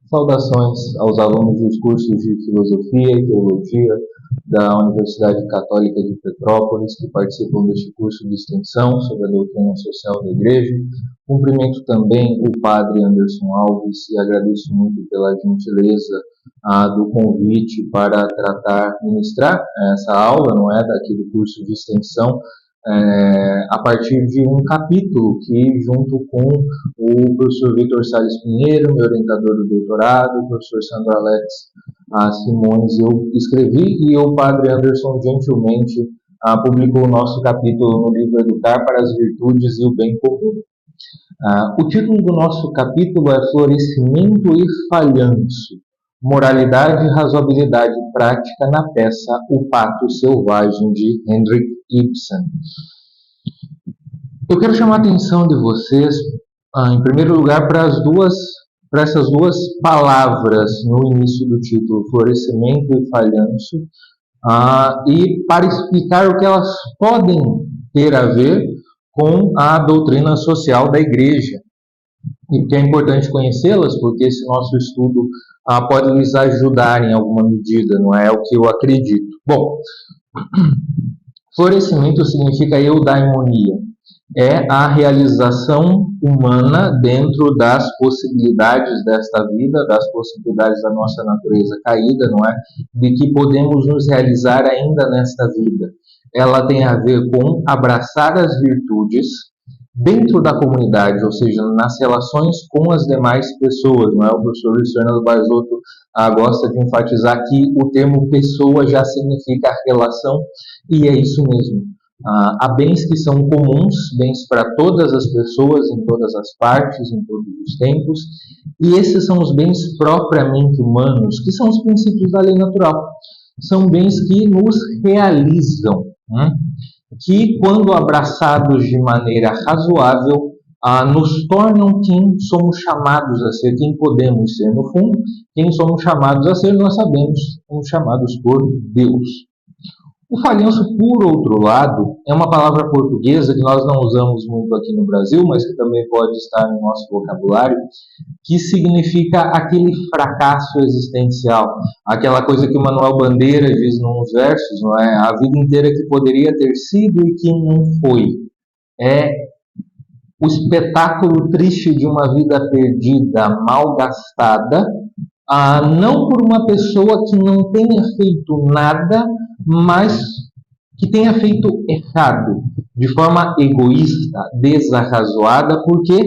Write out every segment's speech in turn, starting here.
Saudações aos alunos dos cursos de Filosofia e Teologia da Universidade Católica de Petrópolis, que participam deste curso de extensão sobre a doutrina social da Igreja. Cumprimento também o Padre Anderson Alves e agradeço muito pela gentileza do convite para ministrar essa aula, não é, daqui do curso de extensão, a partir de um capítulo que, junto com o professor Vitor Salles Pinheiro, meu orientador do doutorado, o professor Sandro Alex Simões, eu escrevi, e o Padre Anderson gentilmente publicou o nosso capítulo no livro Educar para as Virtudes e o Bem Comum. O título do nosso capítulo é Florescimento e Falhanço, Moralidade e Razoabilidade Prática na peça O Pato Selvagem, de Henrik Ibsen. Eu quero chamar a atenção de vocês, em primeiro lugar, para essas duas palavras no início do título, florescimento e falhanço, e para explicar o que elas podem ter a ver com a doutrina social da Igreja. E que é importante conhecê-las, porque esse nosso estudo pode lhes ajudar em alguma medida, não é o que eu acredito. Bom, florescimento significa eudaimonia. É a realização humana dentro das possibilidades desta vida, das possibilidades da nossa natureza caída, não é? De que podemos nos realizar ainda nesta vida. Ela tem a ver com abraçar as virtudes dentro da comunidade, ou seja, nas relações com as demais pessoas, não é? O professor Luiz Fernando Barzotto gosta de enfatizar que o termo pessoa já significa relação, e é isso mesmo. Há bens que são comuns, bens para todas as pessoas, em todas as partes, em todos os tempos, e esses são os bens propriamente humanos, que são os princípios da lei natural. São bens que nos realizam, né? Que, quando abraçados de maneira razoável, nos tornam quem somos chamados a ser, quem podemos ser. No fundo, quem somos chamados a ser, nós sabemos, somos chamados por Deus. O falhanço, por outro lado, é uma palavra portuguesa que nós não usamos muito aqui no Brasil, mas que também pode estar no nosso vocabulário, que significa aquele fracasso existencial, aquela coisa que o Manuel Bandeira diz nos versos, não é? A vida inteira que poderia ter sido e que não foi. É o espetáculo triste de uma vida perdida, mal gastada, não por uma pessoa que não tenha feito nada, mas que tenha feito errado, de forma egoísta, desarrazoada, porque,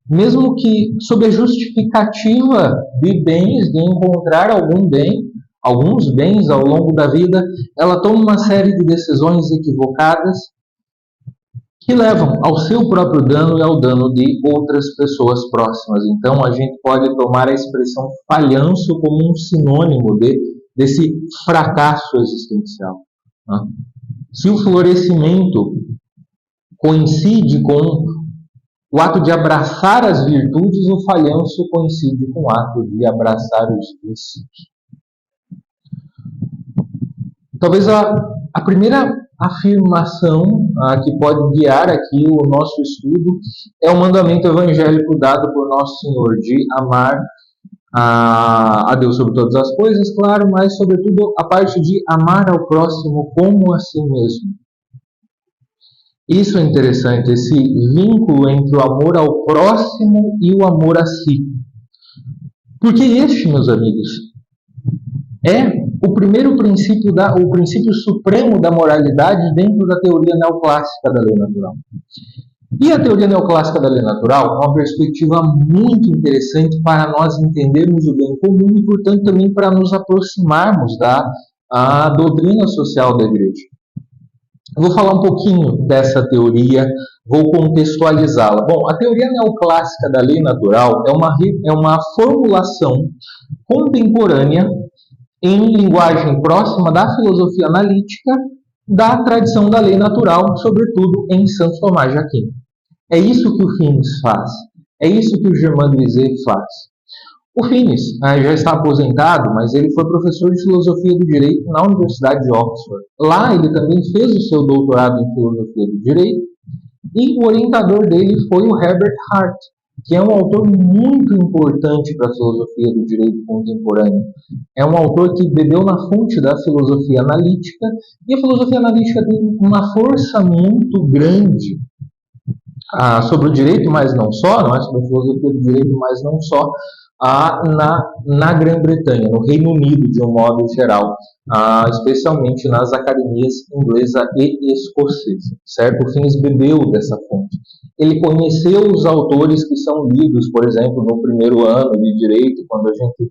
mesmo que sob a justificativa de bens, de encontrar alguns bens ao longo da vida, ela toma uma série de decisões equivocadas que levam ao seu próprio dano e ao dano de outras pessoas próximas. Então, a gente pode tomar a expressão falhanço como um sinônimo desse fracasso existencial. Se o florescimento coincide com o ato de abraçar as virtudes, o falhanço coincide com o ato de abraçar os vícios. Talvez a primeira afirmação que pode guiar aqui o nosso estudo é o mandamento evangélico dado por Nosso Senhor de amar a Deus sobre todas as coisas, claro, mas sobretudo a parte de amar ao próximo como a si mesmo. Isso é interessante, esse vínculo entre o amor ao próximo e o amor a si. Porque este, meus amigos, é o primeiro princípio, o princípio supremo da moralidade dentro da teoria neoclássica da lei natural. E a teoria neoclássica da lei natural é uma perspectiva muito interessante para nós entendermos o bem comum e, portanto, também para nos aproximarmos da doutrina social da Igreja. Eu vou falar um pouquinho dessa teoria, vou contextualizá-la. Bom, a teoria neoclássica da lei natural é uma formulação contemporânea em linguagem próxima da filosofia analítica da tradição da lei natural, sobretudo em Santo Tomás de Aquino. É isso que o Finis faz. É isso que o Germain Guizet faz. O Finis já está aposentado, mas ele foi professor de filosofia do direito na Universidade de Oxford. Lá ele também fez o seu doutorado em filosofia do direito, e o orientador dele foi o Herbert Hart, que é um autor muito importante para a filosofia do direito contemporâneo. É um autor que bebeu na fonte da filosofia analítica, e a filosofia analítica tem uma força muito grande sobre o direito, mas não só, não é sobre a filosofia do direito, mas não só, na Grã-Bretanha, no Reino Unido, de um modo geral, especialmente nas academias inglesa e escocesa, certo? O Finis bebeu dessa fonte. Ele conheceu os autores que são lidos, por exemplo, no primeiro ano de direito, quando a gente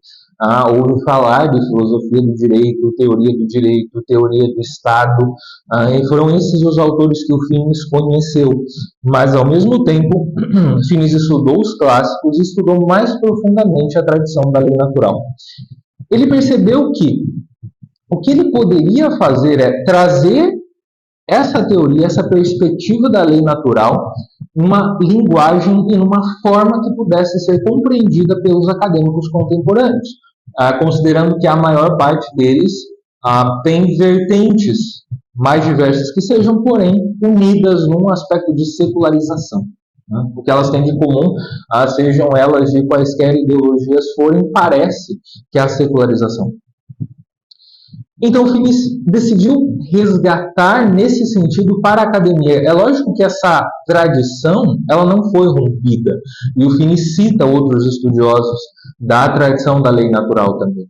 ouve falar de filosofia do direito, teoria do Estado, e foram esses os autores que o Finis conheceu. Mas, ao mesmo tempo, Finis estudou os clássicos e estudou mais profundamente a tradição da lei natural. Ele percebeu que o que ele poderia fazer é trazer essa teoria, essa perspectiva da lei natural, numa linguagem e numa forma que pudesse ser compreendida pelos acadêmicos contemporâneos, considerando que a maior parte deles tem vertentes mais diversas que sejam, porém, unidas num aspecto de secularização. Né? O que elas têm de comum, sejam elas de quaisquer ideologias forem, parece que é a secularização. Então, o Finis decidiu resgatar nesse sentido para a academia. É lógico que essa tradição ela não foi rompida, e o Finis cita outros estudiosos da tradição da lei natural também.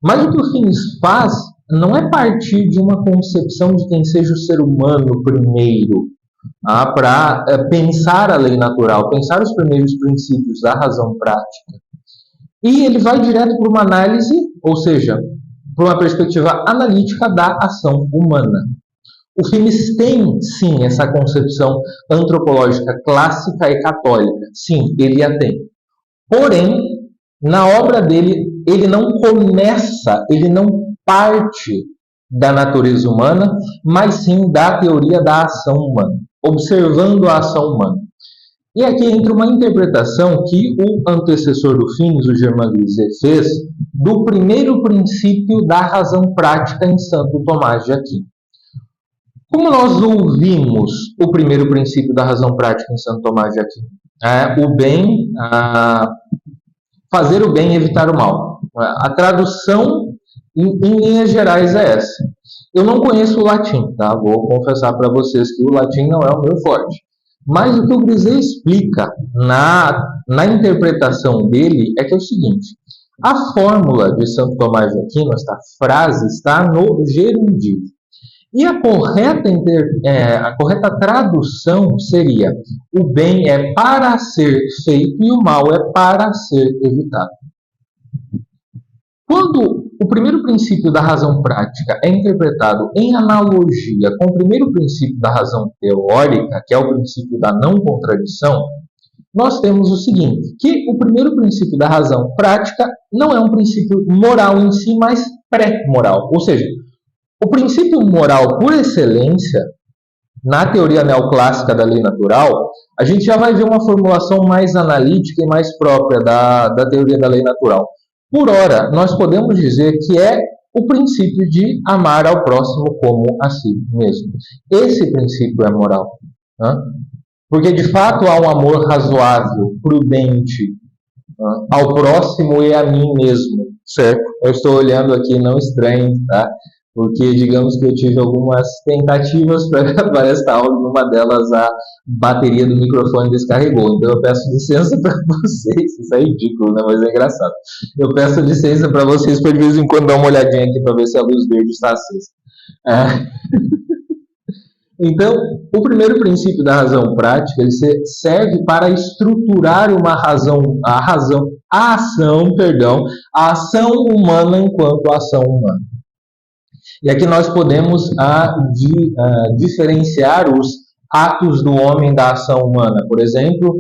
Mas o que o Finis faz não é partir de uma concepção de quem seja o ser humano primeiro, para pensar a lei natural, pensar os primeiros princípios da razão prática. E ele vai direto para uma análise, ou seja, para uma perspectiva analítica da ação humana. O Finis tem, sim, essa concepção antropológica clássica e católica. Sim, ele a tem. Porém, na obra dele, ele não começa, ele não parte da natureza humana, mas sim da teoria da ação humana, observando a ação humana. E aqui entra uma interpretação que o antecessor do Finis, o Germain Griset, fez do primeiro princípio da razão prática em Santo Tomás de Aquino. Como nós ouvimos o primeiro princípio da razão prática em Santo Tomás de Aquino? O bem, fazer o bem e evitar o mal. A tradução, em linhas gerais, é essa. Eu não conheço o latim, tá? Vou confessar para vocês que o latim não é o meu forte. Mas o que o Griset explica na interpretação dele é que é o seguinte: a fórmula de Santo Tomás de Aquino, esta frase, está no gerúndio. E a correta tradução seria: o bem é para ser feito e o mal é para ser evitado. Quando o primeiro princípio da razão prática é interpretado em analogia com o primeiro princípio da razão teórica, que é o princípio da não contradição, nós temos o seguinte, que o primeiro princípio da razão prática não é um princípio moral em si, mas pré-moral. Ou seja, o princípio moral por excelência, na teoria neoclássica da lei natural, a gente já vai ver uma formulação mais analítica e mais própria da teoria da lei natural. Por ora, nós podemos dizer que é o princípio de amar ao próximo como a si mesmo. Esse princípio é moral. Né? Porque, de fato, há um amor razoável, prudente, ao próximo e a mim mesmo. Certo? Eu estou olhando aqui, não estranho, tá? Porque, digamos que eu tive algumas tentativas para gravar esta aula, numa delas a bateria do microfone descarregou. Então eu peço licença para vocês, isso é ridículo, né? Mas é engraçado. Eu peço licença para vocês para de vez em quando dar uma olhadinha aqui para ver se a luz verde está acesa. Então, o primeiro princípio da razão prática, ele serve para estruturar a ação humana enquanto ação humana. E aqui nós podemos diferenciar os atos do homem da ação humana. Por exemplo,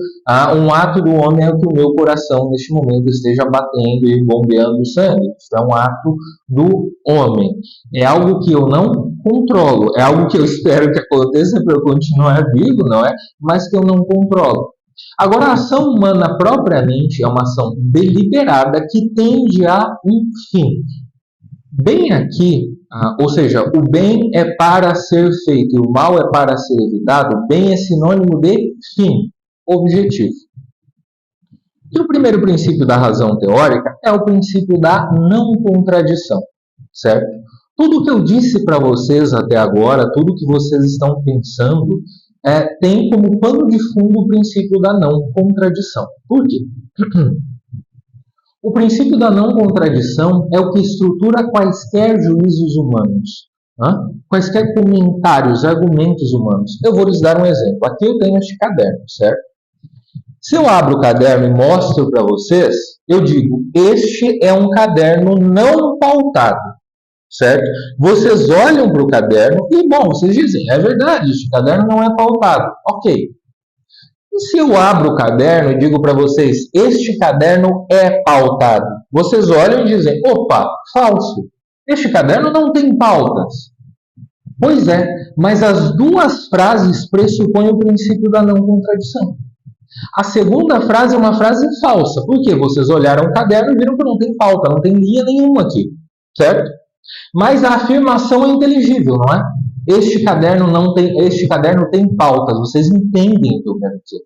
um ato do homem é que o meu coração neste momento esteja batendo e bombeando sangue. Isso é um ato do homem. É algo que eu não controlo. É algo que eu espero que aconteça para eu continuar vivo, não é? Mas que eu não controlo. Agora, a ação humana propriamente é uma ação deliberada que tende a um fim. Bem aqui, ou seja, o bem é para ser feito e o mal é para ser evitado, bem é sinônimo de fim, objetivo. E o primeiro princípio da razão teórica é o princípio da não contradição, certo? Tudo que eu disse para vocês até agora, tudo que vocês estão pensando, tem como pano de fundo o princípio da não contradição. Por quê? O princípio da não contradição é o que estrutura quaisquer juízos humanos, quaisquer comentários, argumentos humanos. Eu vou lhes dar um exemplo. Aqui eu tenho este caderno, certo? Se eu abro o caderno e mostro para vocês, eu digo, este é um caderno não pautado, certo? Vocês olham para o caderno e, bom, vocês dizem, é verdade, este caderno não é pautado. Ok. E se eu abro o caderno e digo para vocês, este caderno é pautado, vocês olham e dizem, opa, falso. Este caderno não tem pautas. Pois é, mas as duas frases pressupõem o princípio da não contradição. A segunda frase é uma frase falsa. Por quê? Vocês olharam o caderno e viram que não tem pauta, não tem linha nenhuma aqui, certo? Mas a afirmação é inteligível, não é? Este caderno tem pautas. Vocês entendem o que eu quero dizer?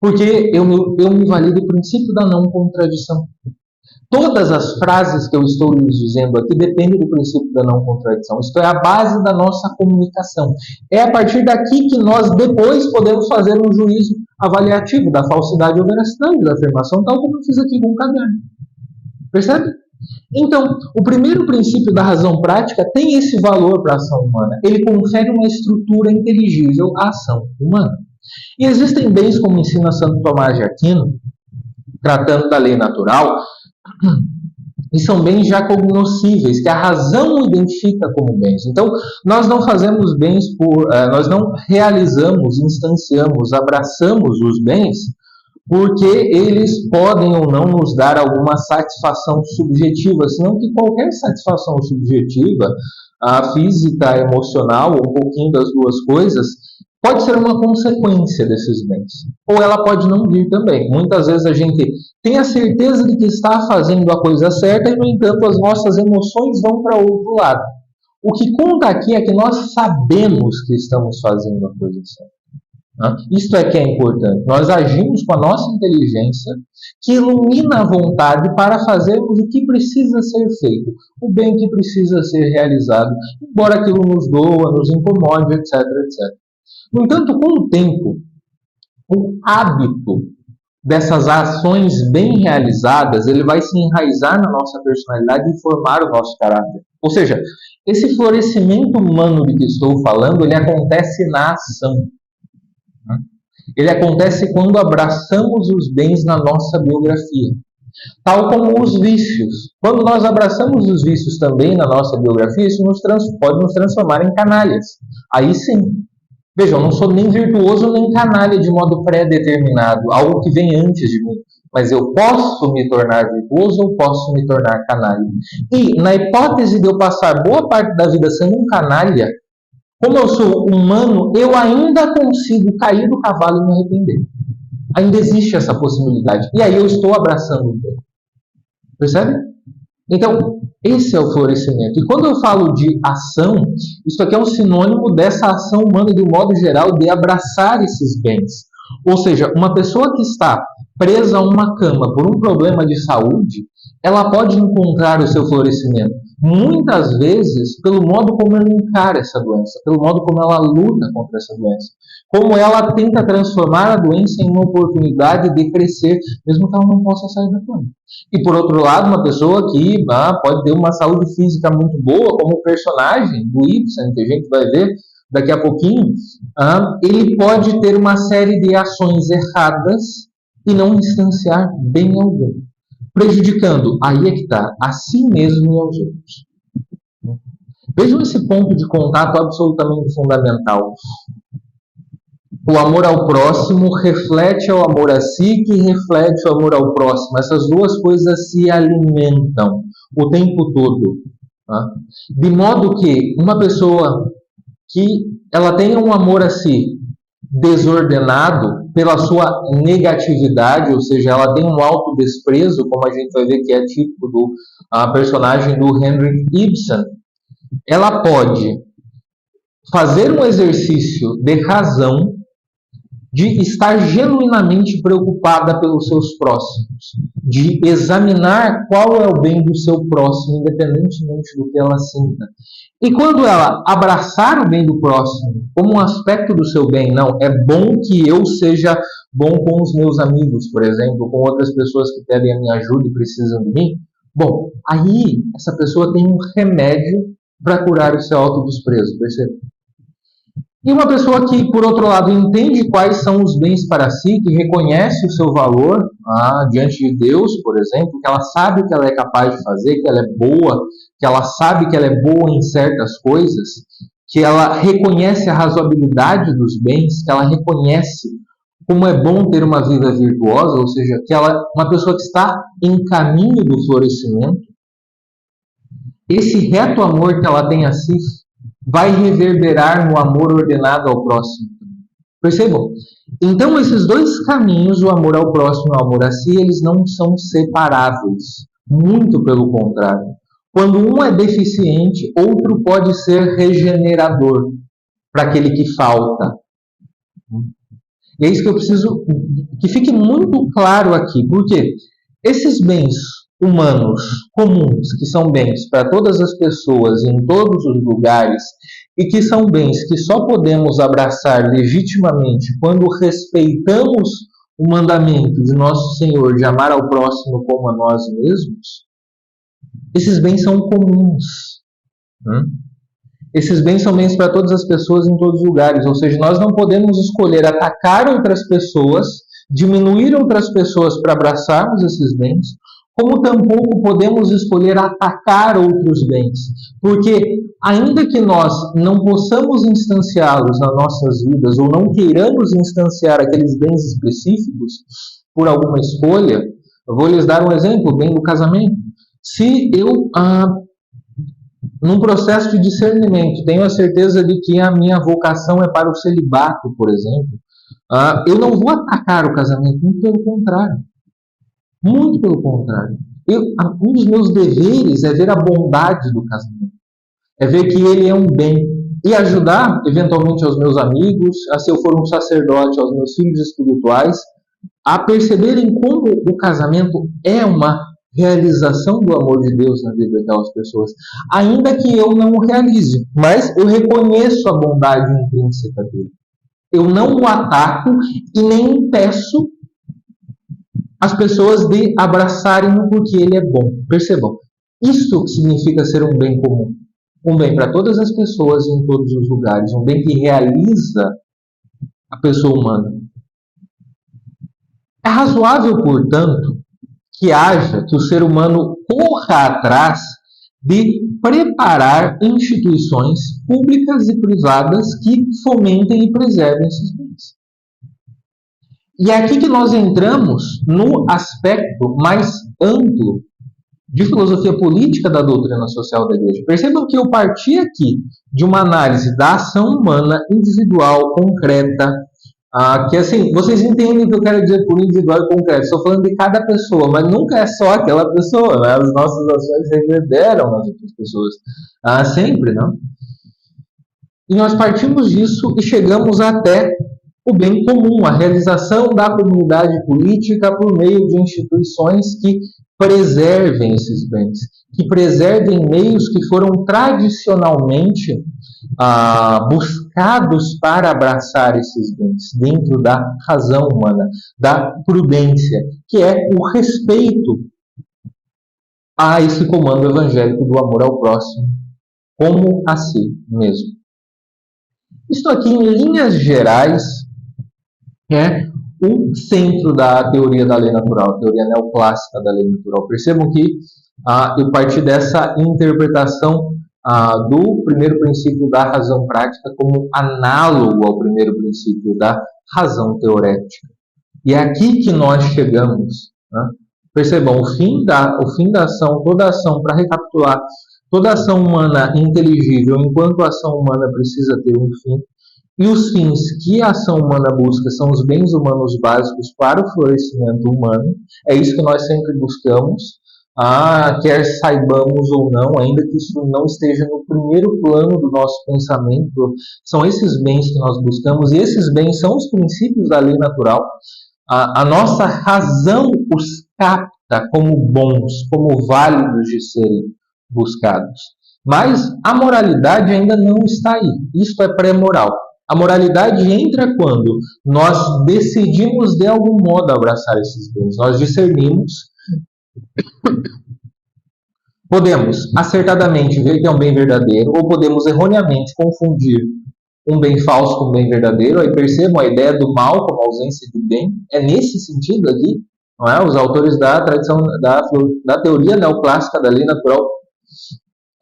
Porque eu me valido do princípio da não contradição. Todas as frases que eu estou lhes dizendo aqui dependem do princípio da não contradição. Isto é a base da nossa comunicação. É a partir daqui que nós depois podemos fazer um juízo avaliativo da falsidade ou veracidade da afirmação, tal como eu fiz aqui com o caderno. Percebe? Então, o primeiro princípio da razão prática tem esse valor para a ação humana. Ele confere uma estrutura inteligível à ação humana. E existem bens, como ensina Santo Tomás de Aquino, tratando da lei natural, e são bens já cognoscíveis, que a razão identifica como bens. Então, nós não fazemos bens nós não realizamos, instanciamos, abraçamos os bens, porque eles podem ou não nos dar alguma satisfação subjetiva, senão que qualquer satisfação subjetiva, a física, emocional, um pouquinho das duas coisas, pode ser uma consequência desses bens. Ou ela pode não vir também. Muitas vezes a gente tem a certeza de que está fazendo a coisa certa e, no entanto, as nossas emoções vão para outro lado. O que conta aqui é que nós sabemos que estamos fazendo a coisa certa. Isto é que é importante. Nós agimos com a nossa inteligência, que ilumina a vontade para fazermos o que precisa ser feito, o bem que precisa ser realizado, embora aquilo nos doa, nos incomode, etc, etc. No entanto, com o tempo, o hábito dessas ações bem realizadas, ele vai se enraizar na nossa personalidade e formar o nosso caráter. Ou seja, esse florescimento humano de que estou falando, ele acontece na ação. Ele acontece quando abraçamos os bens na nossa biografia. Tal como os vícios. Quando nós abraçamos os vícios também na nossa biografia, isso pode nos transformar em canalhas. Aí sim. Vejam, eu não sou nem virtuoso nem canalha de modo pré-determinado, algo que vem antes de mim. Mas eu posso me tornar virtuoso ou posso me tornar canalha. E, na hipótese de eu passar boa parte da vida sendo um canalha, como eu sou humano, eu ainda consigo cair do cavalo e me arrepender. Ainda existe essa possibilidade. E aí eu estou abraçando o bem. Percebe? Então, esse é o florescimento. E quando eu falo de ação, isso aqui é um sinônimo dessa ação humana, de um modo geral, de abraçar esses bens. Ou seja, uma pessoa que está presa a uma cama por um problema de saúde, ela pode encontrar o seu florescimento. Muitas vezes, pelo modo como ela encara essa doença, pelo modo como ela luta contra essa doença, como ela tenta transformar a doença em uma oportunidade de crescer, mesmo que ela não possa sair da cama. E por outro lado, uma pessoa que pode ter uma saúde física muito boa, como o personagem do Ibsen, que a gente vai ver daqui a pouquinho, ele pode ter uma série de ações erradas e não instanciar bem algum, prejudicando, aí é que está, a si mesmo e aos outros. Vejam esse ponto de contato absolutamente fundamental. O amor ao próximo reflete o amor a si, que reflete o amor ao próximo. Essas duas coisas se alimentam o tempo todo. De modo que uma pessoa que ela tenha um amor a si desordenado pela sua negatividade, ou seja, ela tem um autodesprezo, como a gente vai ver que é típico do personagem do Henrik Ibsen, ela pode fazer um exercício de razão de estar genuinamente preocupada pelos seus próximos, de examinar qual é o bem do seu próximo, independentemente do que ela sinta. E quando ela abraçar o bem do próximo como um aspecto do seu bem, não, é bom que eu seja bom com os meus amigos, por exemplo, com outras pessoas que pedem a minha ajuda e precisam de mim, bom, aí essa pessoa tem um remédio para curar o seu autodesprezo, percebe? E uma pessoa que, por outro lado, entende quais são os bens para si, que reconhece o seu valor diante de Deus, por exemplo, que ela sabe que ela é capaz de fazer, que ela é boa, que ela sabe que ela é boa em certas coisas, que ela reconhece a razoabilidade dos bens, que ela reconhece como é bom ter uma vida virtuosa, ou seja, que ela é uma pessoa que está em caminho do florescimento. Esse reto amor que ela tem a si vai reverberar no amor ordenado ao próximo. Percebam? Então, esses dois caminhos, o amor ao próximo e o amor a si, eles não são separáveis. Muito pelo contrário. Quando um é deficiente, outro pode ser regenerador para aquele que falta. E é isso que eu preciso que fique muito claro aqui. Por quê? Esses bens humanos comuns, que são bens para todas as pessoas em todos os lugares e que são bens que só podemos abraçar legitimamente quando respeitamos o mandamento de nosso Senhor de amar ao próximo como a nós mesmos, esses bens são comuns. Esses bens são bens para todas as pessoas em todos os lugares, ou seja, nós não podemos escolher atacar outras pessoas, diminuir outras pessoas para abraçarmos esses bens, como tampouco podemos escolher atacar outros bens, porque ainda que nós não possamos instanciá-los nas nossas vidas ou não queiramos instanciar aqueles bens específicos por alguma escolha, eu vou lhes dar um exemplo, o bem do casamento. Se eu, num processo de discernimento, tenho a certeza de que a minha vocação é para o celibato, por exemplo, eu não vou atacar o casamento, muito pelo contrário. Muito pelo contrário. Um dos meus deveres é ver a bondade do casamento. É ver que ele é um bem. E ajudar, eventualmente, aos meus amigos, se eu for um sacerdote, aos meus filhos espirituais, a perceberem como o casamento é uma realização do amor de Deus na vida daquelas pessoas. Ainda que eu não o realize, mas eu reconheço a bondade intrínseca dele. Eu não o ataco e nem impeço as pessoas de abraçarem-no porque ele é bom. Percebam, isto significa ser um bem comum. Um bem para todas as pessoas em todos os lugares. Um bem que realiza a pessoa humana. É razoável, portanto, que o ser humano corra atrás de preparar instituições públicas e privadas que fomentem e preservem esses bens. E é aqui que nós entramos no aspecto mais amplo de filosofia política da doutrina social da Igreja. Percebam que eu parti aqui de uma análise da ação humana individual, concreta, que assim, vocês entendem o que eu quero dizer por individual e concreto. Estou falando de cada pessoa, mas nunca é só aquela pessoa, né? As nossas ações reverberam nas outras pessoas. Sempre, não? E nós partimos disso e chegamos até o bem comum, a realização da comunidade política por meio de instituições que preservem esses bens, que preservem meios que foram tradicionalmente buscados para abraçar esses bens, dentro da razão humana, da prudência, que é o respeito a esse comando evangélico do amor ao próximo, como a si mesmo. Isto aqui, em linhas gerais, é o centro da teoria da lei natural, a teoria neoclássica da lei natural. Percebam que eu parti dessa interpretação do primeiro princípio da razão prática como análogo ao primeiro princípio da razão teorética. E é aqui que nós chegamos. Né? Percebam, o fim da ação, toda ação, para recapitular, toda ação humana inteligível, enquanto a ação humana precisa ter um fim, e os fins que a ação humana busca são os bens humanos básicos para o florescimento humano. É isso que nós sempre buscamos. quer saibamos ou não, ainda que isso não esteja no primeiro plano do nosso pensamento, são esses bens que nós buscamos, e esses bens são os princípios da lei natural. A nossa razão os capta como bons, como válidos de serem buscados. Mas a moralidade ainda não está aí. Isto é pré-moral. A moralidade entra quando nós decidimos de algum modo abraçar esses bens. Nós discernimos. Podemos acertadamente ver que é um bem verdadeiro, ou podemos erroneamente confundir um bem falso com um bem verdadeiro. Aí percebam a ideia do mal como ausência de bem. É nesse sentido aqui, não é? Os autores da tradição da teoria neoclássica da lei natural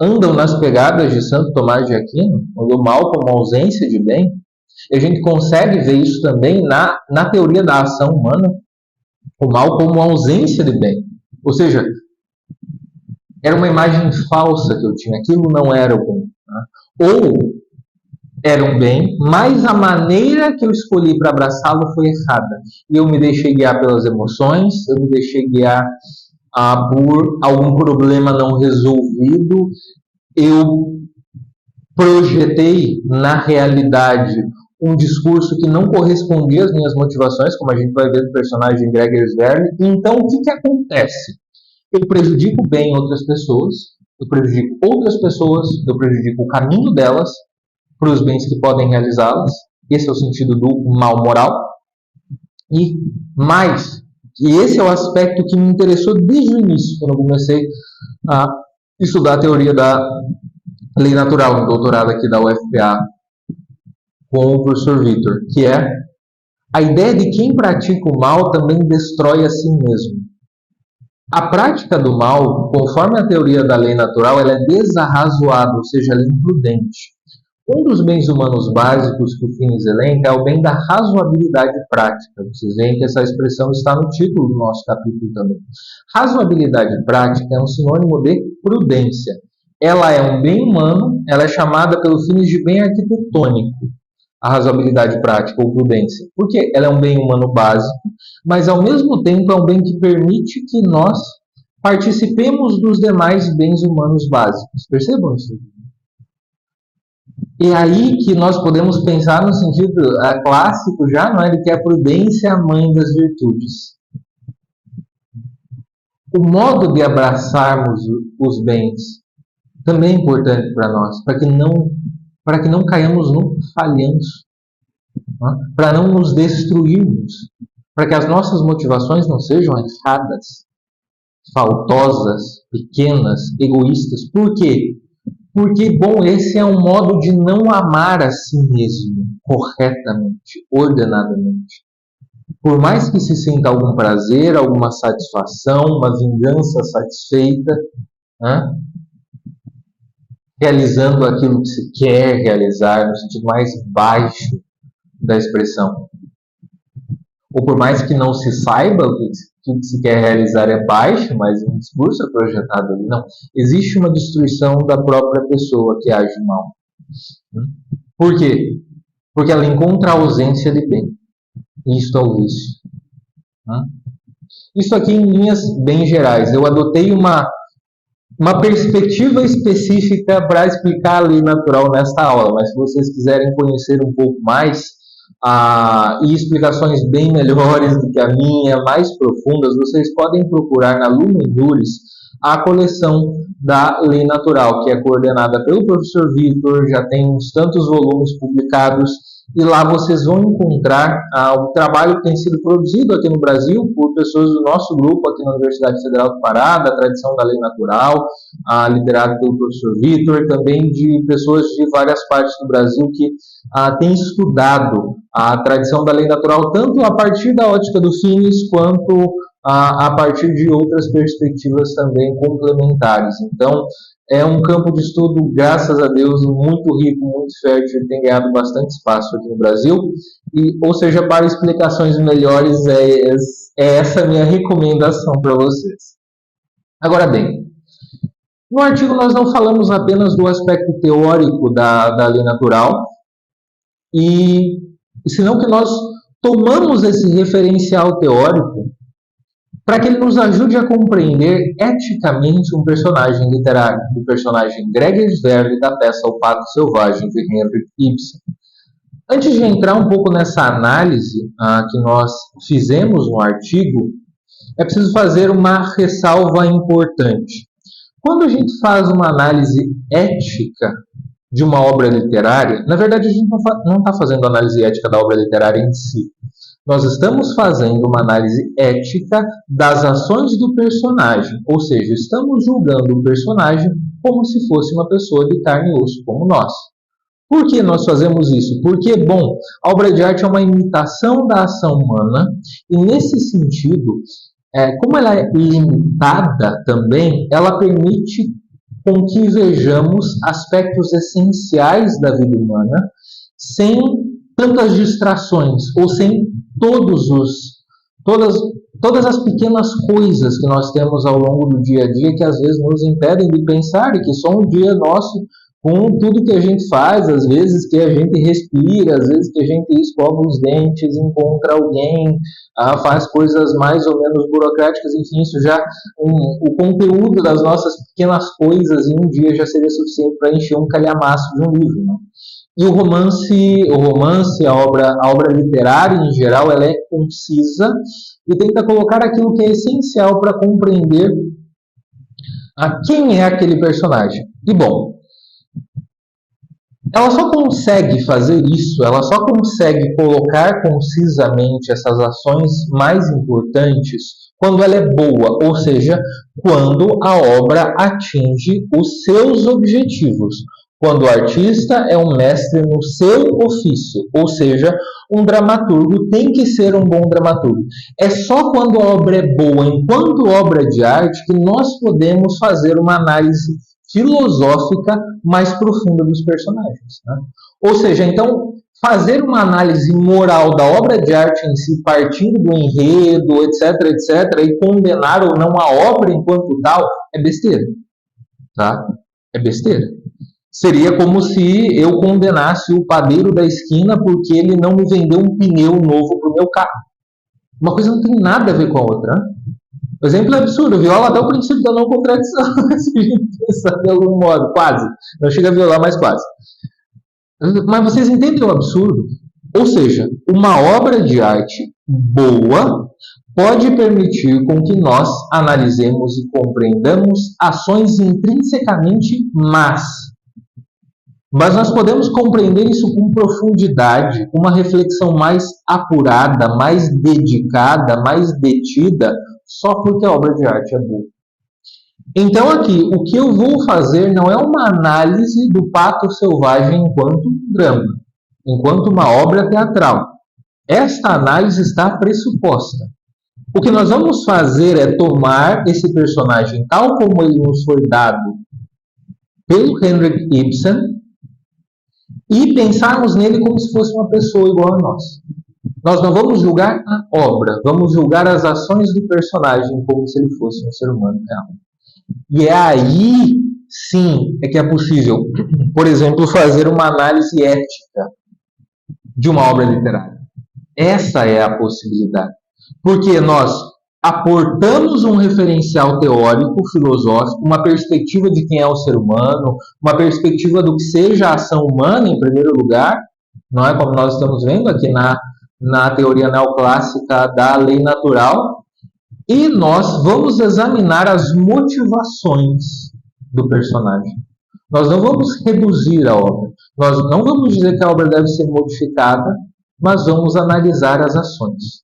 andam nas pegadas de Santo Tomás de Aquino, do mal como ausência de bem. E a gente consegue ver isso também na teoria da ação humana, o mal como ausência de bem. Ou seja, era uma imagem falsa que eu tinha, aquilo não era o bem. Né? Ou era um bem, mas a maneira que eu escolhi para abraçá-lo foi errada. E eu me deixei guiar pelas emoções, eu me deixei guiar por algum problema não resolvido, eu projetei na realidade um discurso que não correspondia às minhas motivações, como a gente vai ver no personagem Gregers Werle. Então, o que acontece? Eu prejudico bem outras pessoas, eu prejudico outras pessoas, eu prejudico o caminho delas para os bens que podem realizá-las. Esse é o sentido do mal moral. E esse é o aspecto que me interessou desde o início, quando eu comecei a estudar a teoria da lei natural, no doutorado aqui da UFPA, com o professor Vitor, que é a ideia de que quem pratica o mal também destrói a si mesmo. A prática do mal, conforme a teoria da lei natural, ela é desarrazoada, ou seja, ela é imprudente. Um dos bens humanos básicos que o Finis elenca é o bem da razoabilidade prática. Vocês veem que essa expressão está no título do nosso capítulo também. Razoabilidade prática é um sinônimo de prudência. Ela é um bem humano, ela é chamada pelo Finis de bem arquitetônico, a razoabilidade prática ou prudência, porque ela é um bem humano básico, mas ao mesmo tempo é um bem que permite que nós participemos dos demais bens humanos básicos. Percebam isso? E aí que nós podemos pensar no sentido clássico já, não é? De que a prudência é a mãe das virtudes. O modo de abraçarmos os bens também é importante para nós, para que não caiamos no falhanço, para não nos destruirmos, para que as nossas motivações não sejam erradas, faltosas, pequenas, egoístas. Por quê? Porque, esse é um modo de não amar a si mesmo corretamente, ordenadamente. Por mais que se sinta algum prazer, alguma satisfação, uma vingança satisfeita, realizando aquilo que se quer realizar, no sentido mais baixo da expressão. Ou por mais que não se saiba que o que se quer realizar é baixo, mas o discurso é projetado ali. Não. Existe uma destruição da própria pessoa que age mal. Por quê? Porque ela encontra a ausência de bem. Isto é o vício. Isso aqui em linhas bem gerais. Eu adotei uma perspectiva específica para explicar a lei natural nesta aula, mas se vocês quiserem conhecer um pouco mais e explicações bem melhores do que a minha, mais profundas, vocês podem procurar na Lumen Juris a coleção da lei natural, que é coordenada pelo professor Vitor, já tem uns tantos volumes publicados, e lá vocês vão encontrar o trabalho que tem sido produzido aqui no Brasil por pessoas do nosso grupo aqui na Universidade Federal do Pará, da tradição da lei natural, liderado pelo professor Vitor, também de pessoas de várias partes do Brasil que têm estudado a tradição da lei natural, tanto a partir da ótica do Finis, quanto a partir de outras perspectivas também complementares. Então, é um campo de estudo, graças a Deus, muito rico, muito fértil, e tem ganhado bastante espaço aqui no Brasil. Ou seja, para explicações melhores, é essa a minha recomendação para vocês. Agora bem, no artigo nós não falamos apenas do aspecto teórico da lei natural, senão que nós tomamos esse referencial teórico para que ele nos ajude a compreender eticamente um personagem literário, o personagem Gregor Verli da peça O Pato Selvagem, de Henrik Ibsen. Antes de entrar um pouco nessa análise que nós fizemos no artigo, é preciso fazer uma ressalva importante. Quando a gente faz uma análise ética de uma obra literária, na verdade a gente não está fazendo análise ética da obra literária em si. Nós estamos fazendo uma análise ética das ações do personagem, ou seja, estamos julgando o personagem como se fosse uma pessoa de carne e osso como nós. Por que nós fazemos isso? Porque, bom, a obra de arte é uma imitação da ação humana e, nesse sentido, como ela é limitada também, ela permite com que vejamos aspectos essenciais da vida humana sem tantas distrações ou sem todas as pequenas coisas que nós temos ao longo do dia a dia que às vezes nos impedem de pensar e que só um dia nosso, com tudo que a gente faz, às vezes que a gente respira, às vezes que a gente escova os dentes, encontra alguém, faz coisas mais ou menos burocráticas, enfim, isso já, o conteúdo das nossas pequenas coisas em um dia já seria suficiente para encher um calhamaço de um livro, né? E o romance, a obra literária em geral, ela é concisa e tenta colocar aquilo que é essencial para compreender quem é aquele personagem. E bom, ela só consegue fazer isso, ela só consegue colocar concisamente essas ações mais importantes quando ela é boa, ou seja, quando a obra atinge os seus objetivos. Quando o artista é um mestre no seu ofício, ou seja, um dramaturgo tem que ser um bom dramaturgo. É só quando a obra é boa, enquanto obra de arte, que nós podemos fazer uma análise filosófica mais profunda dos personagens, né? Ou seja, então, fazer uma análise moral da obra de arte em si, partindo do enredo, etc., etc., e condenar ou não a obra enquanto tal, é besteira. Tá? É besteira. Seria como se eu condenasse o padeiro da esquina porque ele não me vendeu um pneu novo para o meu carro. Uma coisa não tem nada a ver com a outra. Né? O exemplo é absurdo, viola até o princípio da não contradição, se a gente pensar de algum modo, quase. Não chega a violar, mas quase. Mas vocês entendem o absurdo? Ou seja, uma obra de arte boa pode permitir com que nós analisemos e compreendamos ações intrinsecamente más. Mas nós podemos compreender isso com profundidade, com uma reflexão mais apurada, mais dedicada, mais detida, só porque a obra de arte é boa. Então aqui, o que eu vou fazer não é uma análise do Pato Selvagem enquanto drama, enquanto uma obra teatral. Esta análise está pressuposta. O que nós vamos fazer é tomar esse personagem tal como ele nos foi dado pelo Henrik Ibsen e pensarmos nele como se fosse uma pessoa igual a nós. Nós não vamos julgar a obra, vamos julgar as ações do personagem como se ele fosse um ser humano real. E é aí, sim, é que é possível, por exemplo, fazer uma análise ética de uma obra literária. Essa é a possibilidade. Porque nós aportamos um referencial teórico, filosófico, uma perspectiva de quem é o ser humano, uma perspectiva do que seja a ação humana, em primeiro lugar, não é como nós estamos vendo aqui na teoria neoclássica da lei natural, e nós vamos examinar as motivações do personagem. Nós não vamos reduzir a obra, nós não vamos dizer que a obra deve ser modificada, mas vamos analisar as ações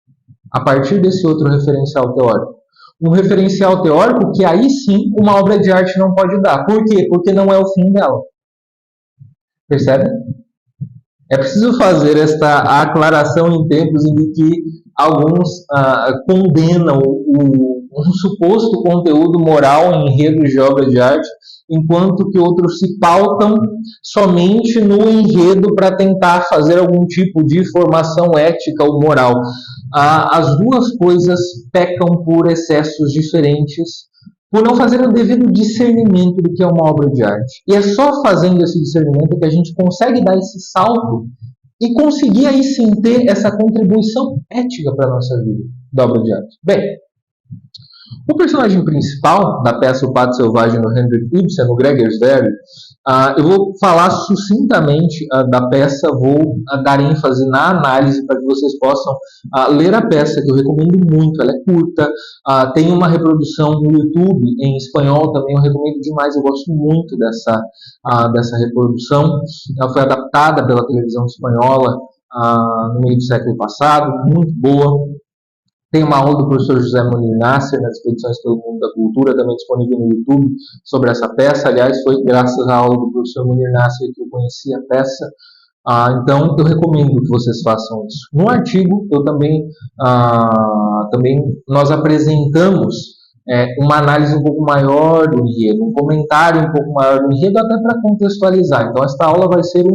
a partir desse outro referencial teórico. Um referencial teórico que aí sim uma obra de arte não pode dar. Por quê? Porque não é o fim dela. Percebe? É preciso fazer esta aclaração em tempos em que alguns condenam um suposto conteúdo moral em enredos de obra de arte, enquanto que outros se pautam somente no enredo para tentar fazer algum tipo de formação ética ou moral. As duas coisas pecam por excessos diferentes, por não fazer o devido discernimento do que é uma obra de arte. E é só fazendo esse discernimento que a gente consegue dar esse salto e conseguir aí sim ter essa contribuição ética para a nossa vida da obra de arte. Bem, O personagem principal da peça O Pato Selvagem do Henrik Ibsen, no Gregers Werle, eu vou falar sucintamente da peça, vou dar ênfase na análise para que vocês possam ler a peça, que eu recomendo muito. Ela é curta, tem uma reprodução no YouTube em espanhol também, eu recomendo demais, eu gosto muito dessa reprodução. Ela foi adaptada pela televisão espanhola no meio do século passado, muito boa. Tem uma aula do professor José Munir Nasser nas expedições pelo mundo da cultura, também disponível no YouTube, sobre essa peça. Aliás, foi graças à aula do professor Munir Nasser que eu conheci a peça. Então, eu recomendo que vocês façam isso. No artigo, eu também nós apresentamos uma análise um pouco maior do enredo, um comentário um pouco maior do enredo, até para contextualizar. Então, esta aula vai ser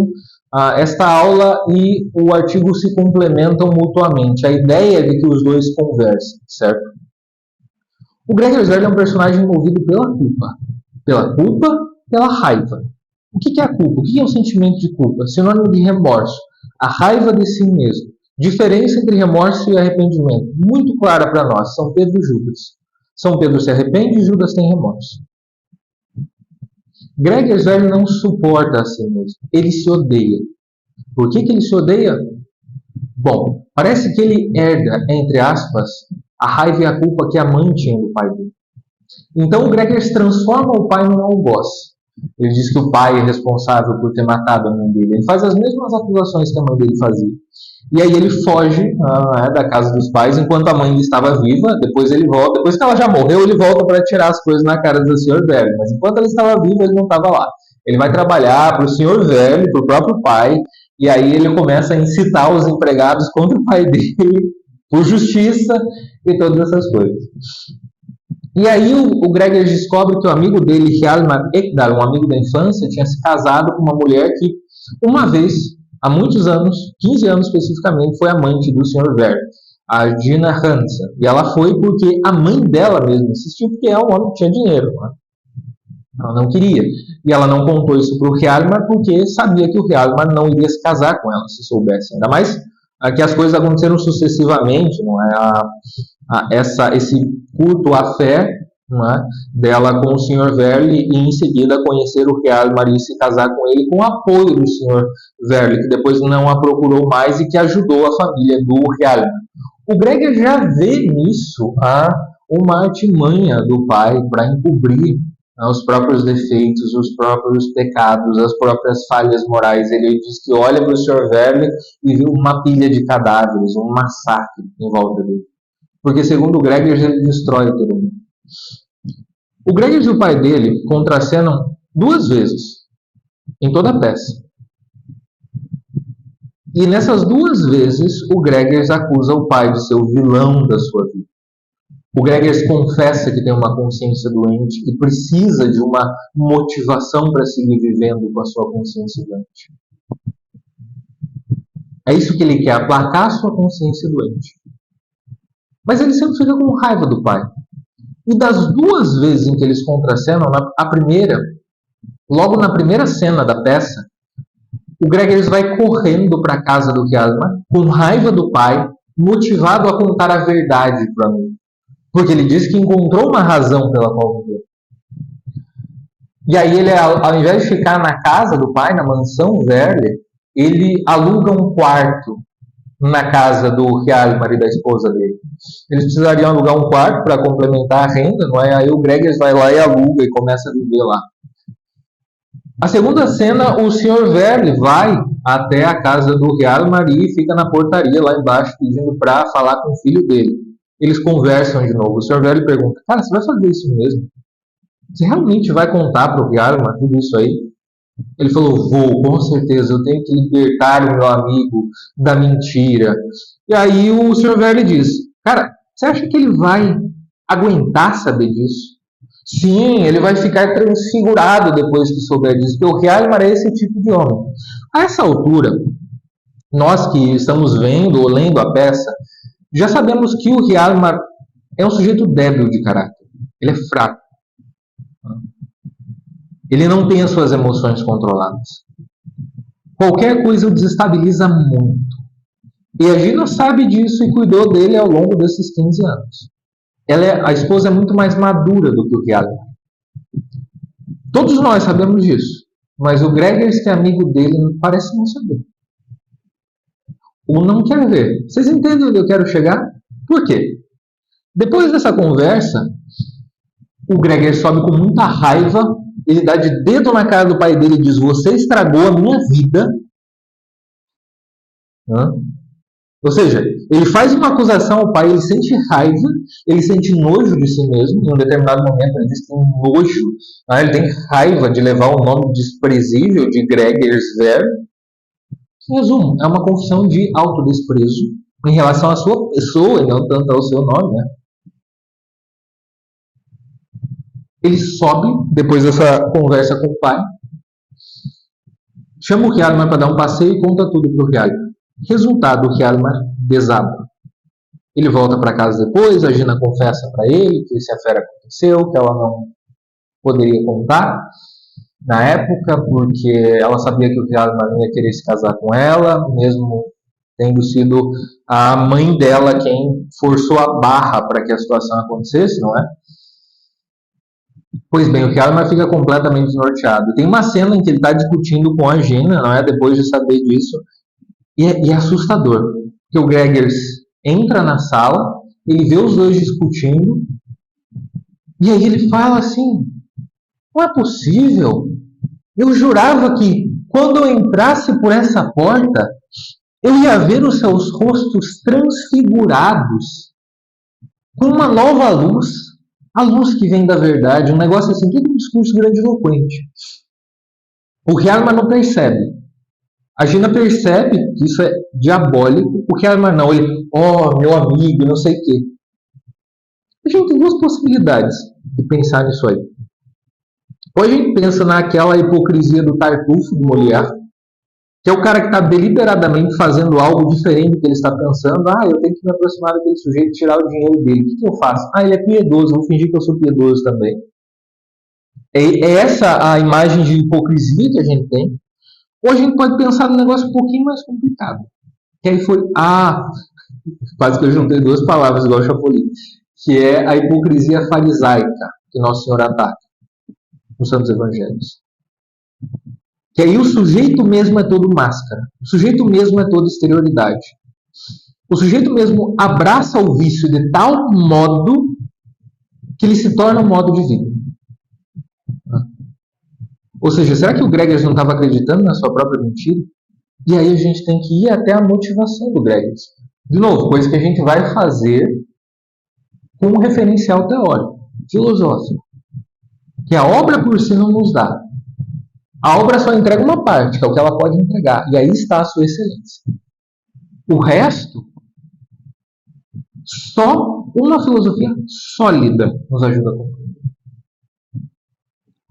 esta aula e o artigo se complementam mutuamente. A ideia é de que os dois conversem, certo? O Gregers Werle é um personagem movido pela culpa. Pela culpa, pela raiva. O que é a culpa? O que é o sentimento de culpa? Sinônimo de remorso. A raiva de si mesmo. Diferença entre remorso e arrependimento. Muito clara para nós. São Pedro e Judas. São Pedro se arrepende e Judas tem remorso. Gregers Werle não suporta a si mesmo. Ele se odeia. Por que ele se odeia? Bom, parece que ele herda, entre aspas, a raiva e a culpa que a mãe tinha do pai dele. Então o Gregers transforma o pai num algoz. Ele diz que o pai é responsável por ter matado a mãe dele. Ele faz as mesmas acusações que a mãe dele fazia. E aí ele foge da casa dos pais enquanto a mãe estava viva. Depois ele volta. Depois que ela já morreu, ele volta para tirar as coisas na cara do Sr. Werle. Mas enquanto ela estava viva, ele não estava lá. Ele vai trabalhar para o Sr. Werle, para o próprio pai. E aí ele começa a incitar os empregados contra o pai dele, por justiça e todas essas coisas. E aí o Gregers descobre que o amigo dele, Hjalmar Ekdal, um amigo da infância, tinha se casado com uma mulher que, uma vez, há muitos anos, 15 anos especificamente, foi amante do Sr. Werle, a Gina Hansen. E ela foi porque a mãe dela mesma insistiu, porque é um homem que tinha dinheiro. Né? Ela não queria. E ela não contou isso para o Hjalmar porque sabia que o Hjalmar não iria se casar com ela, se soubesse. Ainda mais que as coisas aconteceram sucessivamente, não é? Esse culto à fé, não é? Dela com o Sr. Werle e em seguida conhecer o Hjalmar e se casar com ele com o apoio do Sr. Werle, que depois não a procurou mais e que ajudou a família do Hjalmar. O Gregers já vê nisso uma artimanha do pai para encobrir os próprios defeitos, os próprios pecados, as próprias falhas morais. Ele diz que olha para o Sr. Werle e vê uma pilha de cadáveres, um massacre em volta dele. Porque, segundo o Gregers, ele destrói todo mundo. O Gregers e o pai dele contracenam 2 vezes em toda a peça. E nessas 2 vezes, o Gregers acusa o pai de ser o vilão da sua vida. O Gregers confessa que tem uma consciência doente, que precisa de uma motivação para seguir vivendo com a sua consciência doente. É isso que ele quer, aplacar a sua consciência doente. Mas ele sempre fica com raiva do pai. E das 2 vezes em que eles contracenam, a primeira, logo na primeira cena da peça, o Gregers vai correndo para a casa do Hjalmar, com raiva do pai, motivado a contar a verdade para mim. Porque ele diz que encontrou uma razão pela qual viveu. E aí ele, ao invés de ficar na casa do pai, na mansão Werle, ele aluga um quarto na casa do Hjalmar e da esposa dele. Eles precisariam alugar um quarto para complementar a renda, não é? Aí o Gregers vai lá e aluga e começa a viver lá. A segunda cena, o Sr. Werle vai até a casa do Hjalmar e fica na portaria lá embaixo pedindo para falar com o filho dele. Eles conversam de novo. O Sr. Werle pergunta: cara, você vai fazer isso mesmo? Você realmente vai contar para o Hjalmar tudo isso aí? Ele falou: vou, com certeza, eu tenho que libertar o meu amigo da mentira. E aí o Sr. Werle diz: cara, você acha que ele vai aguentar saber disso? Sim, ele vai ficar transfigurado depois que souber disso, porque o Hjalmar é esse tipo de homem. A essa altura, nós que estamos vendo ou lendo a peça, já sabemos que o Hjalmar é um sujeito débil de caráter. Ele é fraco. Ele não tem as suas emoções controladas. Qualquer coisa o desestabiliza muito. E a Gina sabe disso e cuidou dele ao longo desses 15 anos. A esposa é muito mais madura do que o Hjalmar. Todos nós sabemos disso, mas o Gregers, que é amigo dele, parece não saber. Ou não quer ver. Vocês entendem onde eu quero chegar? Por quê? Depois dessa conversa, o Gregor sobe com muita raiva, ele dá de dedo na cara do pai dele e diz: você estragou a minha vida. Ou seja, ele faz uma acusação ao pai, ele sente raiva, ele sente nojo de si mesmo. Em um determinado momento ele diz que tem nojo, ele tem raiva de levar o nome desprezível de Gregersver. Em resumo, é uma confissão de autodesprezo em relação à sua pessoa e não tanto ao seu nome, né? Ele sobe, depois dessa conversa com o pai, chama o Hjalmar para dar um passeio e conta tudo para o Hjalmar. Resultado, o Hjalmar desaba. Ele volta para casa depois, a Gina confessa para ele que esse affair aconteceu, que ela não poderia contar na época, porque ela sabia que o Hjalmar não ia querer se casar com ela, mesmo tendo sido a mãe dela quem forçou a barra para que a situação acontecesse, não é? Pois bem, o Hjalmar fica completamente desnorteado. Tem uma cena em que ele está discutindo com a Gina, não é? Depois de saber disso, e é assustador. Porque o Gregers entra na sala, ele vê os dois discutindo, e aí ele fala assim: não é possível. Eu jurava que quando eu entrasse por essa porta, eu ia ver os seus rostos transfigurados com uma nova luz, a luz que vem da verdade, um negócio assim, que é um discurso grandiloquente. O Hjalmar não percebe. A Gina percebe que isso é diabólico. O Hjalmar não, ele, meu amigo, não sei o quê. A gente tem duas possibilidades de pensar nisso aí. Ou a gente pensa naquela hipocrisia do Tartufo, do Molière, que é o cara que está deliberadamente fazendo algo diferente do que ele está pensando. Eu tenho que me aproximar daquele sujeito e tirar o dinheiro dele. O que eu faço? Ele é piedoso, vou fingir que eu sou piedoso também. É essa a imagem de hipocrisia que a gente tem. Ou a gente pode pensar num negócio um pouquinho mais complicado. Que aí foi, quase que eu juntei duas palavras igual o Chapolin, que é a hipocrisia farisaica que Nosso Senhor ataca nos Santos Evangelhos. Que aí o sujeito mesmo é todo máscara. O sujeito mesmo é toda exterioridade. O sujeito mesmo abraça o vício de tal modo que ele se torna um modo de vida. Ou seja, será que o Gregers não estava acreditando na sua própria mentira? E aí a gente tem que ir até a motivação do Gregers. De novo, coisa que a gente vai fazer com um referencial teórico, filosófico. Que a obra por si não nos dá. A obra só entrega uma parte, que é o que ela pode entregar. E aí está a sua excelência. O resto, só uma filosofia sólida nos ajuda a compreender.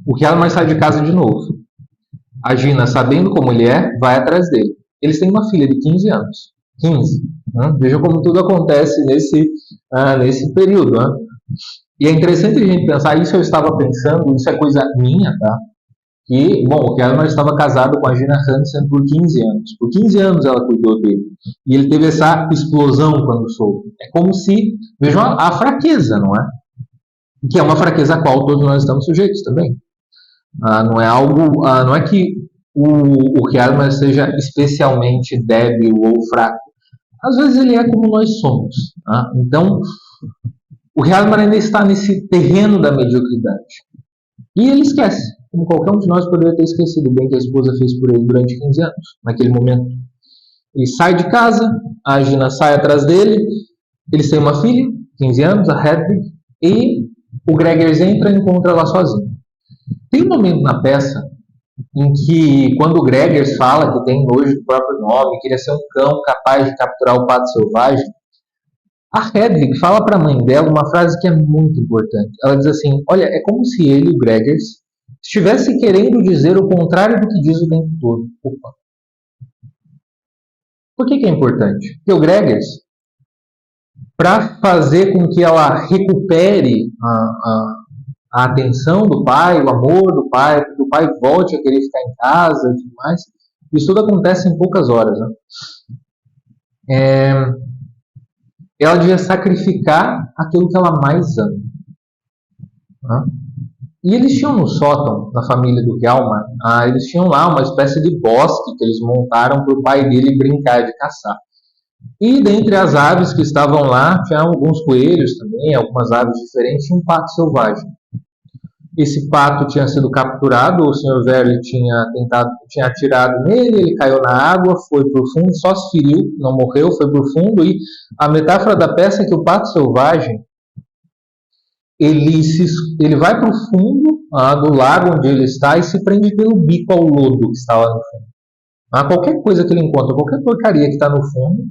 O Hjalmar sai de casa de novo. A Gina, sabendo como ele é, vai atrás dele. Eles têm uma filha de 15 anos. 15. Né? Veja como tudo acontece nesse período. Né? E é interessante a gente pensar, isso eu estava pensando, isso é coisa minha, tá? Que, o Hjalmar estava casado com a Gina Hansen por 15 anos. Por 15 anos ela cuidou dele. E ele teve essa explosão quando soube. É como se, vejam a fraqueza, não é? Que é uma fraqueza a qual todos nós estamos sujeitos também. Não é algo, não é que o Hjalmar seja especialmente débil ou fraco. Às vezes ele é como nós somos. Então, o Hjalmar ainda está nesse terreno da mediocridade. E ele esquece, como qualquer um de nós poderia ter esquecido bem que a esposa fez por ele durante 15 anos, naquele momento. Ele sai de casa, a Gina sai atrás dele, eles têm uma filha, 15 anos, a Hedwig, e o Gregers entra e encontra ela sozinho. Tem um momento na peça em que, quando o Gregers fala que tem nojo do próprio nome, queria ser um cão capaz de capturar o pato selvagem, a Hedwig fala para a mãe dela uma frase que é muito importante. Ela diz assim, olha, é como se ele, o Gregers, estivesse querendo dizer o contrário do que diz o tempo todo. Opa. Por que é importante? Porque o Gregers, para fazer com que ela recupere a atenção do pai, o amor do pai, que o pai volte a querer ficar em casa e tudo mais, isso tudo acontece em poucas horas. Né? ela devia sacrificar aquilo que ela mais ama. Né? E eles tinham no sótão, na família do Hjalmar, eles tinham lá uma espécie de bosque que eles montaram para o pai dele brincar de caçar. E dentre as aves que estavam lá, tinha alguns coelhos também, algumas aves diferentes, e um pato selvagem. Esse pato tinha sido capturado, o Sr. Verle tinha atirado nele, ele caiu na água, foi para o fundo, só se feriu, não morreu, foi para o fundo, e a metáfora da peça é que o pato selvagem, ele vai para o fundo do lago onde ele está e se prende pelo bico ao lodo que está lá no fundo. Qualquer coisa que ele encontra, qualquer porcaria que está no fundo,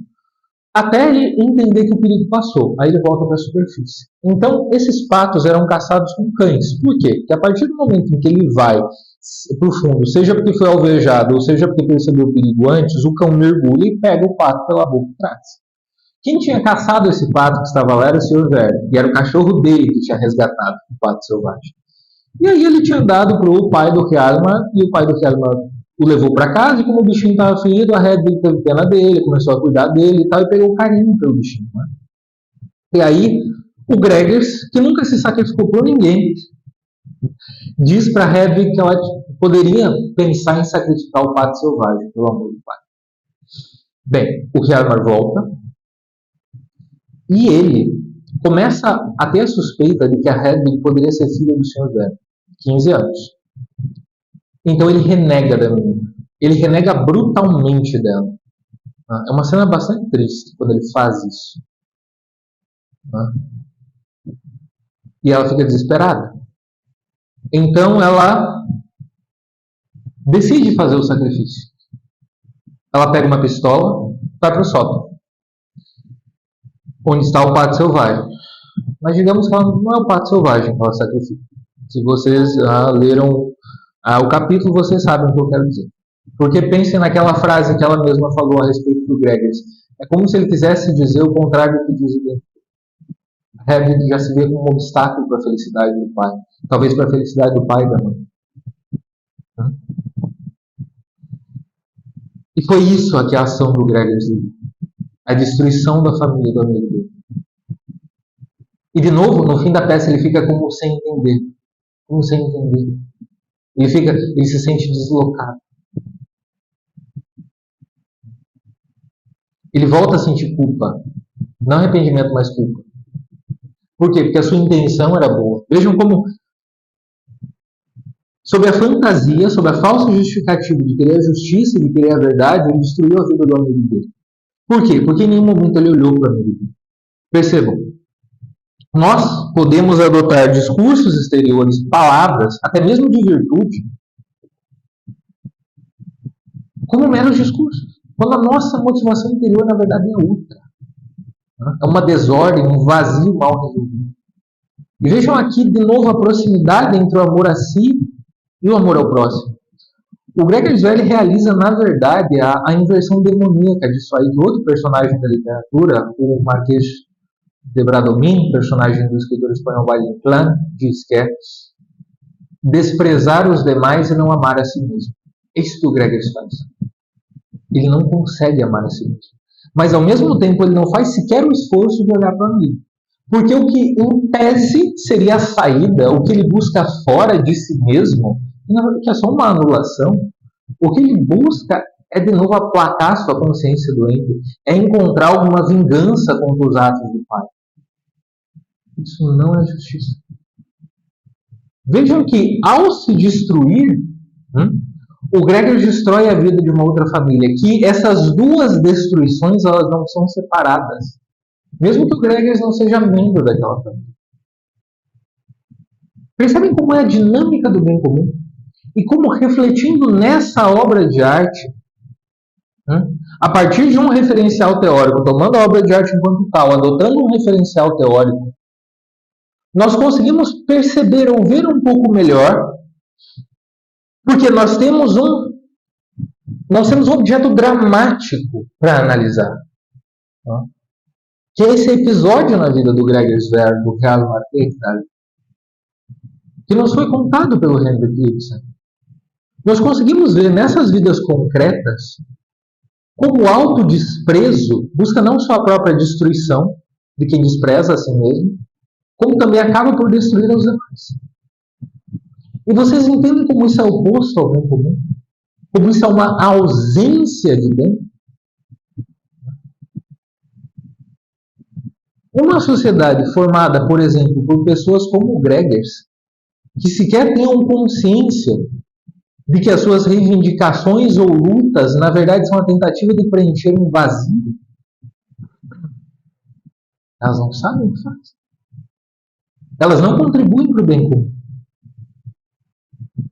até ele entender que o perigo passou. Aí ele volta para a superfície. Então, esses patos eram caçados com cães. Por quê? Porque a partir do momento em que ele vai para o fundo, seja porque foi alvejado, ou seja porque percebeu o perigo antes, o cão mergulha e pega o pato pela boca de trás. Quem tinha caçado esse pato que estava lá era o Sr. Verle, e era o cachorro dele que tinha resgatado o pato selvagem. E aí ele tinha dado para o pai do Hjalmar, e o pai do Hjalmar o levou para casa, e como o bichinho estava ferido, a Hedwig teve pena dele, começou a cuidar dele e tal, e pegou carinho pelo bichinho. Né? E aí, o Gregers, que nunca se sacrificou por ninguém, diz para Hedwig que ela poderia pensar em sacrificar o pato selvagem, pelo amor do pai. Bem, o Hjalmar volta, e ele começa a ter a suspeita de que a Hedwig poderia ser filha do Sr. Verle, 15 anos. Então ele renega da menina. Ele renega brutalmente dela. É uma cena bastante triste quando ele faz isso. E ela fica desesperada. Então ela decide fazer o sacrifício. Ela pega uma pistola, vai para o sótão, onde está o pato selvagem. Mas digamos que ela não é o pato selvagem que ela sacrifica. Se vocês leram o capítulo, vocês sabem o que eu quero dizer. Porque pensem naquela frase que ela mesma falou a respeito do Gregers. É como se ele quisesse dizer o contrário do que diz o Ben. A Hedwig já se vê como um obstáculo para a felicidade do pai. Talvez para a felicidade do pai e da mãe. E foi isso que a ação do Gregers deu. A destruição da família do amigo dele. E de novo, no fim da peça, ele fica como sem entender. Como sem entender. Ele se sente deslocado. Ele volta a sentir culpa. Não arrependimento, mas culpa. Por quê? Porque a sua intenção era boa. Vejam como, sob a fantasia, sob a falsa justificativa de querer a justiça, de querer a verdade, ele destruiu a vida do amigo dele. Por quê? Porque em nenhum momento ele olhou para o amigo dele. Percebam. Nós podemos adotar discursos exteriores, palavras, até mesmo de virtude, como meros discursos. Quando a nossa motivação interior, na verdade, é outra. É uma desordem, um vazio mal resolvido. E vejam aqui, de novo, a proximidade entre o amor a si e o amor ao próximo. O Gregers Werle realiza, na verdade, a inversão demoníaca disso aí, que outro personagem da literatura, o Marquês de Bradomín, personagem do escritor espanhol Valle Inclán, diz que é desprezar os demais e não amar a si mesmo. É isso que o Gregers faz. Ele não consegue amar a si mesmo. Mas, ao mesmo tempo, ele não faz sequer o esforço de olhar para o amigo. Porque o que, em tese, seria a saída, o que ele busca fora de si mesmo, que é só uma anulação, o que ele busca é, de novo, aplacar sua consciência doente, é encontrar alguma vingança contra os atos do pai. Isso não é justiça. Vejam que, ao se destruir, o Gregers destrói a vida de uma outra família, que essas duas destruições elas não são separadas. Mesmo que o Gregers não seja membro daquela família. Percebem como é a dinâmica do bem comum? E como, refletindo nessa obra de arte, a partir de um referencial teórico, tomando a obra de arte enquanto tal, adotando um referencial teórico, nós conseguimos perceber ou ver um pouco melhor, porque nós temos um objeto dramático para analisar. Que é esse episódio na vida do Gregers Werle, do Hjalmar Ekdal, que nos foi contado pelo Henrik Ibsen. Nós conseguimos ver nessas vidas concretas como o autodesprezo busca não só a própria destruição, de quem despreza a si mesmo, como também acaba por destruir os demais. E vocês entendem como isso é oposto ao bem comum? Como isso é uma ausência de bem? Uma sociedade formada, por exemplo, por pessoas como Gregers, que sequer tenham consciência de que as suas reivindicações ou lutas, na verdade, são uma tentativa de preencher um vazio, elas não sabem o que fazem. Elas não contribuem para o bem comum.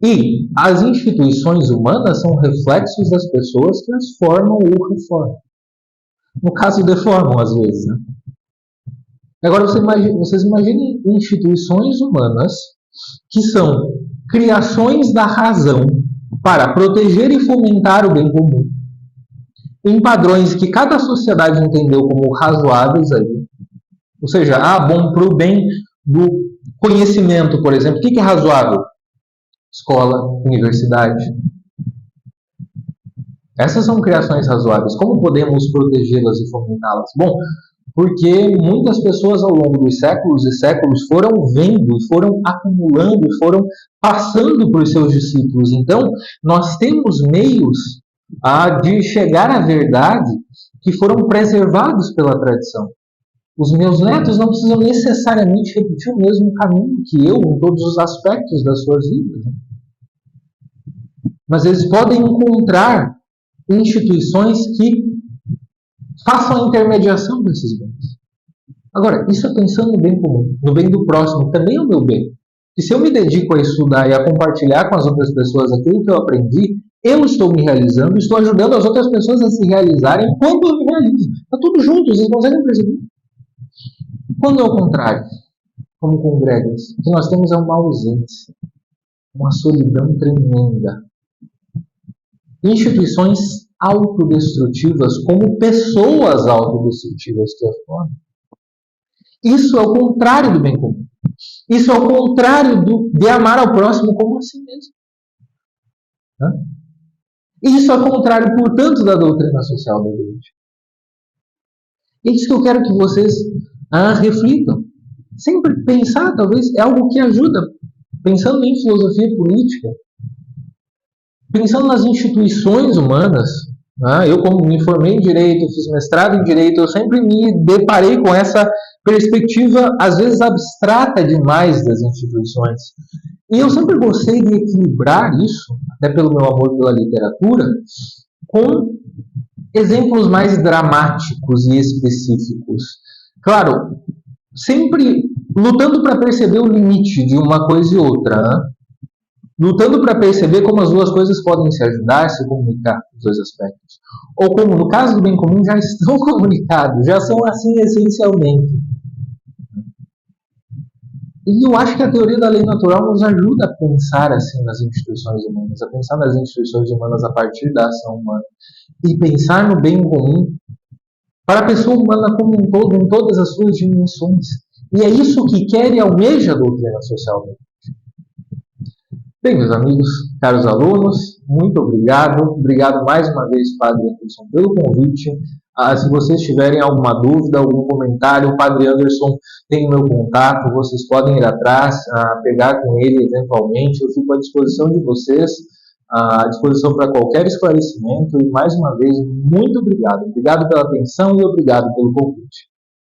E as instituições humanas são reflexos das pessoas que as formam ou reformam. No caso, deformam às vezes. Né? Agora, vocês imaginem instituições humanas que são criações da razão para proteger e fomentar o bem comum, em padrões que cada sociedade entendeu como razoáveis ali. Ou seja, bom para o bem do conhecimento, por exemplo. O que é razoável? Escola, universidade. Essas são criações razoáveis. Como podemos protegê-las e fomentá-las? Bom, porque muitas pessoas ao longo dos séculos e séculos foram vendo, foram acumulando, foram passando para os seus discípulos. Então, nós temos meios de chegar à verdade que foram preservados pela tradição. Os meus netos não precisam necessariamente repetir o mesmo caminho que eu em todos os aspectos das suas vidas. Mas eles podem encontrar instituições que façam a intermediação desses bens. Agora, isso é pensando no bem comum, no bem do próximo, também é o meu bem. E se eu me dedico a estudar e a compartilhar com as outras pessoas aquilo que eu aprendi, eu estou me realizando, estou ajudando as outras pessoas a se realizarem enquanto eu me realizo. Está tudo junto, vocês conseguem perceber? Quando é o contrário, como com Gregers, o que nós temos é uma ausência, uma solidão tremenda. Instituições autodestrutivas como pessoas autodestrutivas que a formam. Isso é o contrário do bem comum. Isso é o contrário de amar ao próximo como a si mesmo. Isso é o contrário, portanto, da doutrina social da igreja. É isso que eu quero que vocês reflitam. Sempre pensar, talvez, é algo que ajuda. Pensando em filosofia política, pensando nas instituições humanas, eu como me formei em Direito, fiz mestrado em Direito, eu sempre me deparei com essa perspectiva, às vezes abstrata demais das instituições. E eu sempre gostei de equilibrar isso, até pelo meu amor pela literatura, com exemplos mais dramáticos e específicos. Claro, sempre lutando para perceber o limite de uma coisa e outra, lutando para perceber como as duas coisas podem se ajudar, se comunicar, os dois aspectos. Ou como, no caso do bem comum, já estão comunicados, já são assim essencialmente. E eu acho que a teoria da lei natural nos ajuda a pensar assim nas instituições humanas, a pensar nas instituições humanas a partir da ação humana. E pensar no bem comum para a pessoa humana como um todo, em todas as suas dimensões. E é isso que quer e almeja a doutrina social. Bem, meus amigos, caros alunos, muito obrigado. Obrigado mais uma vez, Padre Anderson, pelo convite. Se vocês tiverem alguma dúvida, algum comentário, o Padre Anderson tem o meu contato, vocês podem ir atrás, pegar com ele eventualmente. Eu fico à disposição de vocês, à disposição para qualquer esclarecimento. E mais uma vez, muito obrigado. Obrigado pela atenção e obrigado pelo convite.